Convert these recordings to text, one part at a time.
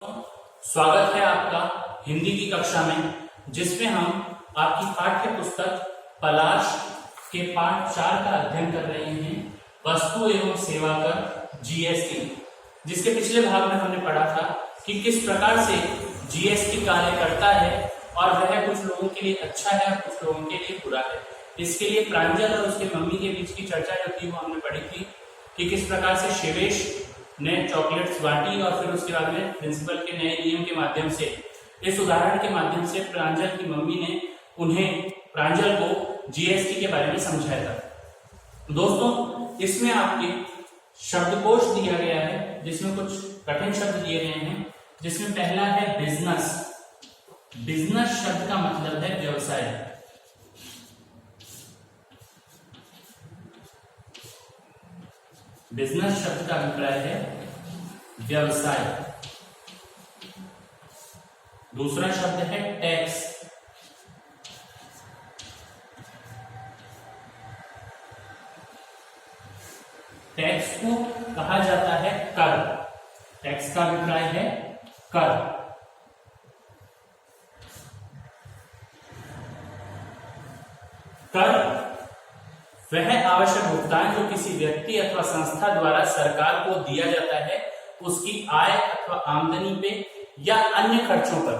स्वागत है आपका हिंदी की कक्षा में, जिसमें हम आपकी पाठ्य पुस्तक पलाश के पाठ 4 का अध्ययन कर रहे हैं, वस्तु एवं सेवा कर जीएसटी। जिसके पिछले भाग में हमने पढ़ा था कि किस प्रकार से जीएसटी कार्य करता है और वह कुछ लोगों के लिए अच्छा है और कुछ लोगों के लिए बुरा है। इसके लिए प्रांजल और उसके मम्मी के बीच की चर्चा जो थी वो हमने पढ़ी थी कि किस प्रकार से शिवेश ने चॉकलेट्स बांटी और फिर उसके बाद में प्रिंसिपल के नए नियम के माध्यम से, इस उदाहरण के माध्यम से प्रांजल की मम्मी ने उन्हें प्रांजल को जीएसटी के बारे में समझाया था। दोस्तों, इसमें आपके शब्दकोश दिया गया है जिसमें कुछ कठिन शब्द दिए गए हैं, जिसमें पहला है बिजनेस। बिजनेस शब्द का मतलब है व्यवसाय। बिजनेस शब्द का अभिप्राय है व्यवसाय। दूसरा शब्द है टैक्स। टैक्स को कहा जाता है कर। टैक्स का अभिप्राय है कर। कर वह आवश्यक भुगतान जो किसी व्यक्ति अथवा संस्था द्वारा सरकार को दिया जाता है उसकी आय अथवा आमदनी पे या अन्य खर्चों पर।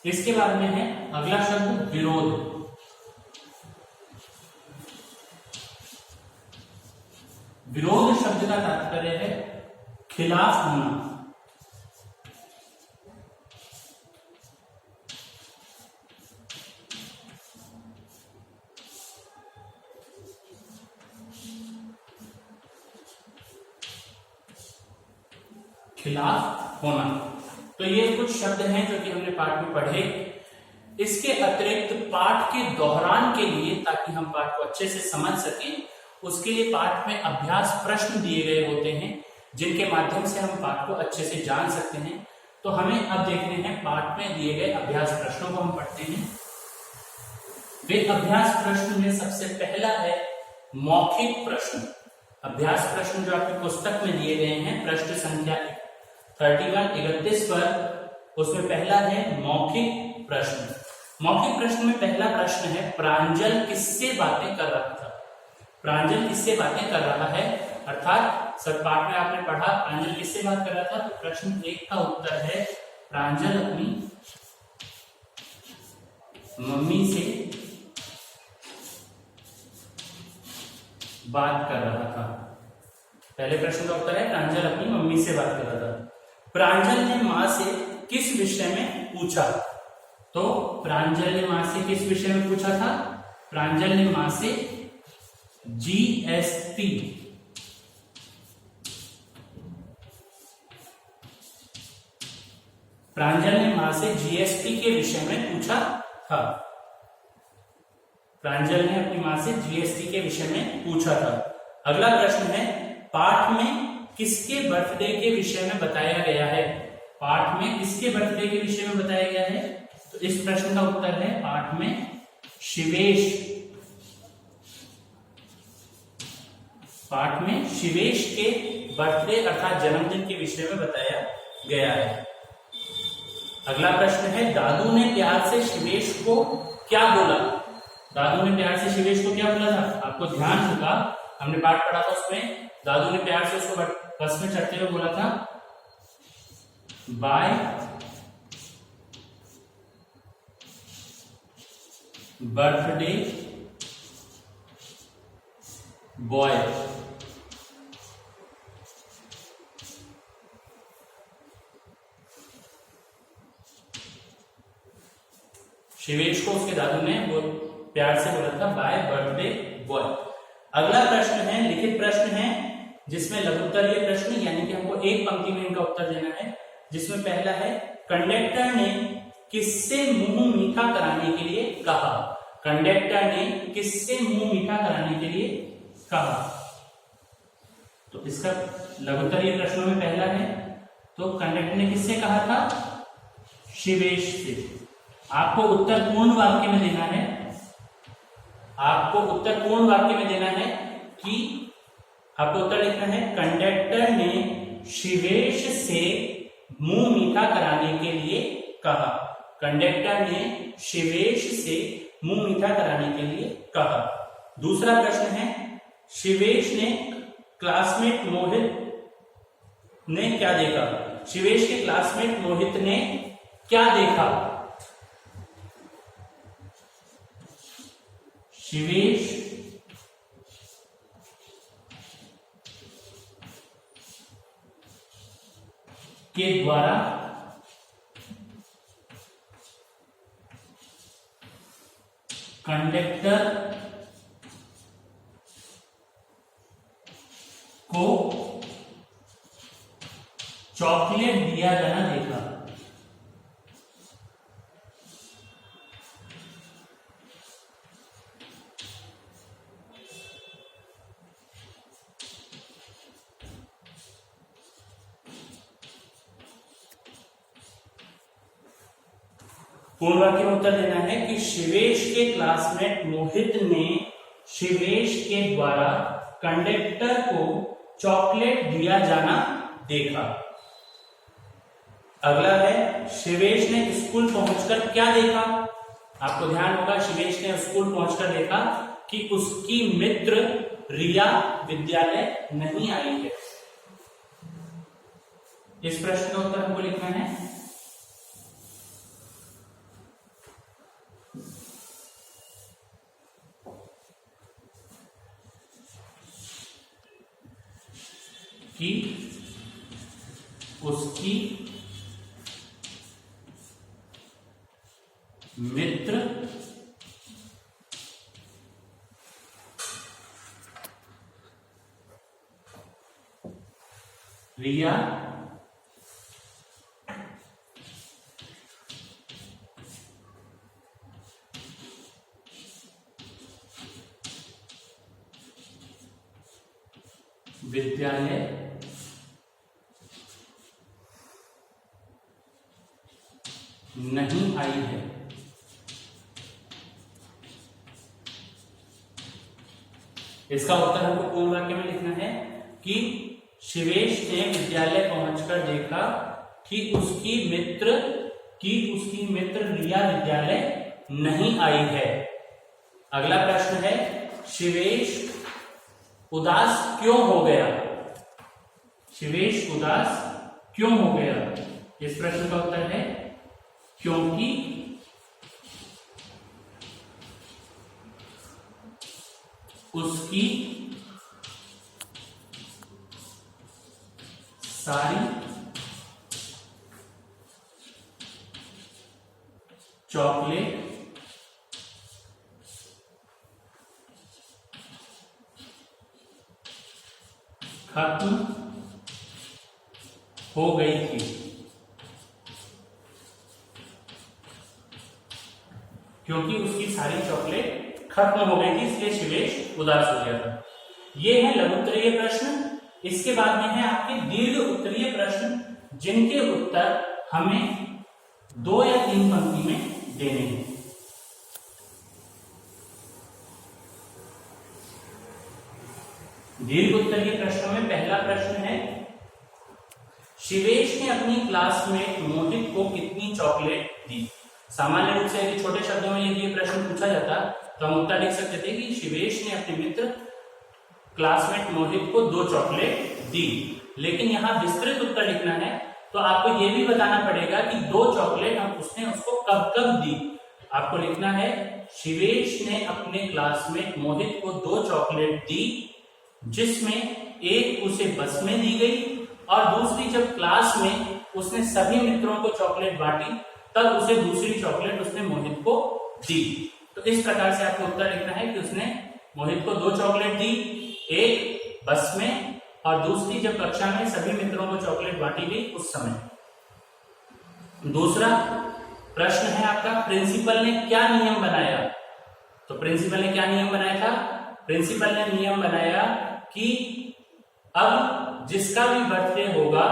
इसके बाद में है अगला शब्द विरोध। विरोध शब्द का तात्पर्य है खिलाफ होना। खिलाफ होना। तो ये कुछ शब्द हैं जो कि हमने पाठ में पढ़े। इसके अतिरिक्त पाठ के दोहरान के लिए, ताकि हम पाठ को अच्छे से समझ सकें, उसके लिए पाठ में अभ्यास प्रश्न दिए गए होते हैं जिनके माध्यम से हम पाठ को अच्छे से जान सकते हैं। तो हमें अब देखने हैं पाठ में दिए गए अभ्यास प्रश्नों को हम पढ़ते हैं। वे अभ्यास प्रश्न में सबसे पहला है मौखिक प्रश्न। अभ्यास प्रश्न जो आपकी पुस्तक में दिए गए हैं पृष्ठ संख्या 31 पर, उसमें पहला है मौखिक प्रश्न। मौखिक प्रश्न में पहला प्रश्न है प्रांजल किससे बातें कर रहा था। प्रांजल किससे बातें कर रहा है, अर्थात सर पाठ में आपने पढ़ा प्रांजल किससे बात कर रहा था, तो प्रश्न 1 का उत्तर है प्रांजल अपनी मम्मी से बात कर रहा था। पहले प्रश्न का उत्तर है प्रांजल अपनी मम्मी से बात कर रहा था। प्रांजल ने मां से किस विषय में पूछा, तो प्रांजल ने मां से किस विषय में पूछा था, प्रांजल ने मां से जीएसटी। प्रांजल ने मां से जीएसटी के विषय में पूछा था। प्रांजल ने अपनी मां से जीएसटी के विषय में पूछा था। अगला प्रश्न है पाठ में किसके बर्थडे के विषय में बताया गया है। पाठ में किसके बर्थडे के विषय में बताया गया है, तो इस प्रश्न का उत्तर है पाठ में शिवेश। पाठ में शिवेश के बर्थडे अर्थात जन्मदिन के विषय में बताया गया है। अगला प्रश्न है दादू ने प्यार से शिवेश को क्या बोला। दादू ने प्यार से शिवेश को क्या बोला था, आपको ध्यान होगा हमने पाठ पढ़ा था, उसमें दादू ने प्यार से उसको बस में चढ़ते हुए बोला था बाय बर्थडे बॉय। शिवेश को उसके दादू ने वो प्यार से बोला था बाय बर्थडे बॉय। अगला प्रश्न है लिखित प्रश्न है, जिसमें लघुत्तरीय प्रश्न यानी कि हमको एक पंक्ति में इनका उत्तर देना है। जिसमें पहला है कंडक्टर ने किससे मुंह मीठा कराने के लिए कहा। कंडक्टर ने किससे मुंह मीठा कराने के लिए कहा, तो इसका लघुत्तरीय प्रश्नों में पहला है, तो कंडक्टर ने किससे कहा था, शिवेश से। आपको उत्तर पूर्ण वाक्य में देना है। आपको उत्तर पूर्ण वाक्य में देना है कि आपको उत्तर लिखना है कंडक्टर ने शिवेश से मुंह मीठा कराने के लिए कहा। कंडक्टर ने शिवेश से मुंह मीठा कराने के लिए कहा। दूसरा प्रश्न है, शिवेश ने क्लासमेट मोहित ने क्या देखा? शिवेश के क्लासमेट मोहित ने क्या देखा? शिवेश के द्वारा कंडक्टर को चॉकलेट दिया जाना देखा। पूर्ण वाक्य में उत्तर देना है कि शिवेश के क्लासमेट मोहित ने शिवेश के द्वारा कंडक्टर को चॉकलेट दिया जाना देखा। अगला है, शिवेश ने स्कूल पहुंचकर क्या देखा? आपको ध्यान होगा, शिवेश ने स्कूल पहुंचकर देखा कि उसकी मित्र रिया विद्यालय नहीं आई है। इस प्रश्न का उत्तर हमको लिखना है। कि उसकी मित्र रिया विद्यालय नहीं आई है। इसका उत्तर हमको पूर्ण वाक्य में लिखना है कि शिवेश ने विद्यालय पहुंचकर देखा कि उसकी मित्र रिया विद्यालय नहीं आई है। अगला प्रश्न है, शिवेश उदास क्यों हो गया? शिवेश उदास क्यों हो गया? इस प्रश्न का उत्तर है क्योंकि उसकी सारी चॉकलेट खत्म हो गई थी। क्योंकि उसकी सारी चॉकलेट खत्म हो गई थी, इसलिए शिवेश उदास हो गया था। ये है लघु उत्तरीय प्रश्न। इसके बाद में है आपके दीर्घ उत्तरीय प्रश्न, जिनके उत्तर हमें 2 या 3 पंक्ति में देने हैं। दीर्घ उत्तरीय प्रश्नों में पहला प्रश्न है, शिवेश ने अपनी क्लासमेट मोहित को कितनी चॉकलेट दी? सामान्य रूप से यदि छोटे शब्दों में यदि ये प्रश्न पूछा जाता तो हम उत्तर लिख सकते थे कि शिवेश ने अपने मित्र क्लासमेट मोहित को 2 चॉकलेट दी। लेकिन यहाँ विस्तृत उत्तर लिखना है तो आपको ये भी बताना पड़ेगा कि 2 चॉकलेट उसने उसको कब कब दी। आपको लिखना है, शिवेश ने अपने क्लासमेट मोहित को 2 चॉकलेट दी, जिसमें एक उसे बस में दी गई और दूसरी जब क्लास में उसने सभी मित्रों को चॉकलेट बांटी तब उसे दूसरी चॉकलेट उसने मोहित को दी। तो इस प्रकार से आपको उत्तर लिखना है कि उसने मोहित को 2 चॉकलेट दी, एक बस में और दूसरी जब कक्षा में सभी मित्रों को चॉकलेट बांटी गई उस समय। दूसरा प्रश्न है आपका, प्रिंसिपल ने क्या नियम बनाया? तो प्रिंसिपल ने क्या नियम बनाया था? प्रिंसिपल ने नियम बनाया कि अब जिसका भी बर्थडे होगा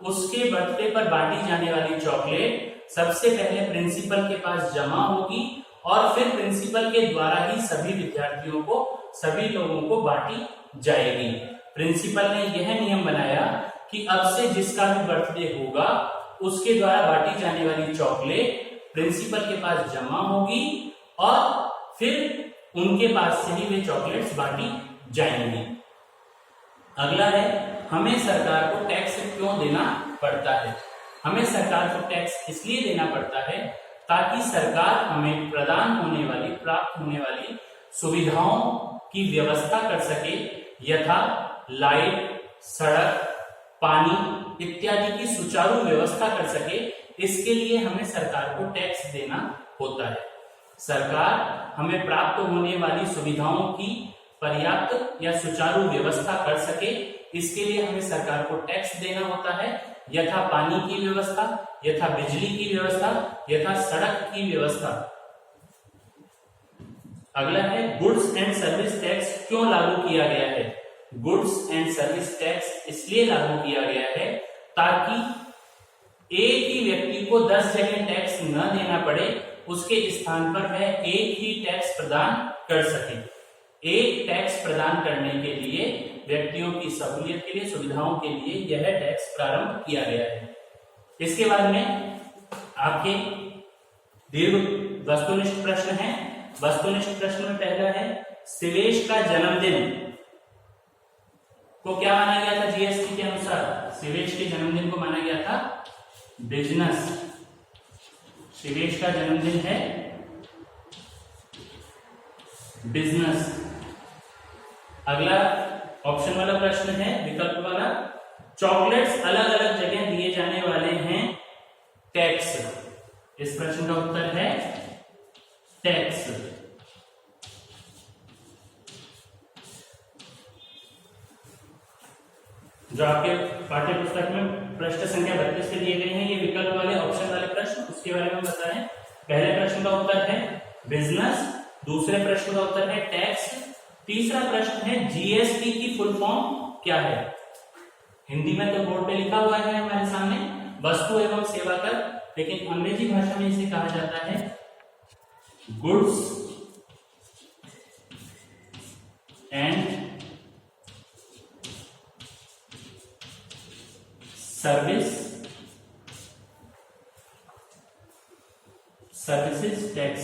उसके बर्थडे पर बांटी जाने वाली चॉकलेट सबसे पहले प्रिंसिपल के पास जमा होगी और फिर प्रिंसिपल के द्वारा ही सभी विद्यार्थियों को, सभी लोगों को बांटी जाएगी। प्रिंसिपल ने यह नियम बनाया कि अब से जिसका भी बर्थडे होगा उसके द्वारा बांटी जाने वाली चॉकलेट प्रिंसिपल के पास जमा होगी और फिर उनके पास से ही वे चॉकलेट्स बांटी जाएंगी। अगला है, हमें सरकार को टैक्स क्यों देना पड़ता है? हमें सरकार को टैक्स इसलिए देना पड़ता है ताकि सरकार हमें प्रदान होने वाली, प्राप्त होने वाली सुविधाओं की व्यवस्था कर सके, यथा लाइट, सड़क, पानी इत्यादि की सुचारू व्यवस्था कर सके। इसके लिए हमें सरकार को टैक्स देना होता है। सरकार हमें प्राप्त होने वाली सुविधाओं की पर्याप्त या सुचारू व्यवस्था कर सके, इसके लिए हमें सरकार को टैक्स देना होता है, यथा पानी की व्यवस्था, यथा बिजली की व्यवस्था, यथा सड़क की व्यवस्था। अगला है, गुड्स एंड सर्विस टैक्स क्यों लागू किया गया है? गुड्स एंड सर्विस टैक्स इसलिए लागू किया गया है ताकि एक ही व्यक्ति को 10 जगह टैक्स न देना पड़े, उसके स्थान पर वह एक ही टैक्स प्रदान कर सके। एक टैक्स प्रदान करने के लिए व्यक्तियों की सहूलियत के लिए, सुविधाओं के लिए यह टैक्स प्रारंभ किया गया है। इसके बाद में आपके दीर्घ वस्तुनिष्ठ प्रश्न है। वस्तुनिष्ठ प्रश्न में पहला है, सिवेश का जन्मदिन को क्या माना गया था? जीएसटी के अनुसार सिवेश के जन्मदिन को माना गया था बिजनेस। सिवेश का जन्मदिन है बिजनेस। अगला ऑप्शन वाला प्रश्न है, विकल्प वाला, चॉकलेट्स अलग अलग जगह दिए जाने वाले हैं टैक्स। इस प्रश्न का उत्तर है टैक्स। जो आपके पाठ्य पुस्तक में पृष्ठ संख्या 32 पे दिए गए हैं, ये विकल्प वाले ऑप्शन वाले प्रश्न, उसके बारे में बताएं। पहले प्रश्न का उत्तर है बिजनेस, दूसरे प्रश्न का उत्तर है टैक्स, तीसरा प्रश्न है जीएसटी की फुल फॉर्म क्या है? हिंदी में तो बोर्ड पे लिखा हुआ है हमारे सामने, वस्तु एवं सेवा कर, लेकिन अंग्रेजी भाषा में इसे कहा जाता है गुड्स एंड सर्विसेज टैक्स।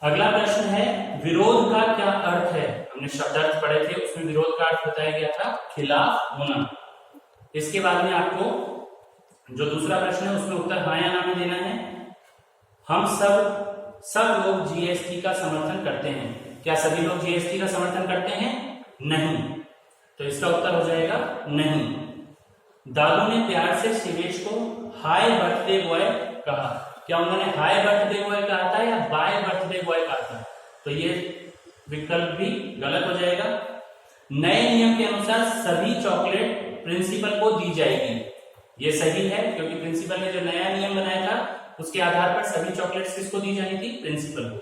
अगला प्रश्न है, विरोध का क्या अर्थ है? हमने शब्दार्थ पढ़े थे, उसमें विरोध का अर्थ बताया गया था खिलाफ होना। इसके बाद में आपको जो दूसरा प्रश्न है उसमें उत्तर हाँ या ना में देना है। हम सब लोग जीएसटी का समर्थन करते हैं। क्या सभी लोग जीएसटी का समर्थन करते हैं? नहीं। तो इसका उत्तर हो जाएगा नहीं। दादू ने प्यार से शिवेश को हाय बर्थडे बॉय कहा। क्या उन्होंने हाय बर्थडे बॉय कहा था या बाय बर्थडे बॉय कहा था? तो ये विकल्प भी गलत हो जाएगा। नए नियम के अनुसार सभी चॉकलेट प्रिंसिपल को दी जाएगी। ये सही है, क्योंकि प्रिंसिपल ने जो नया नियम बनाया था उसके आधार पर सभी चॉकलेट्स किसको दी जानी थी? प्रिंसिपल को।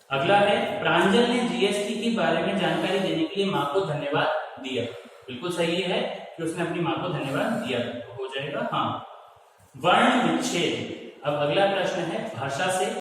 अगला है, प्रांजल ने जीएसटी के बारे में जानकारी देने के लिए मां को धन्यवाद दिया। बिल्कुल सही है कि उसने अपनी मां को धन्यवाद दिया, तो हो जाएगा हाँ। वर्ण विच्छेद। अब अगला प्रश्न है, भाषा से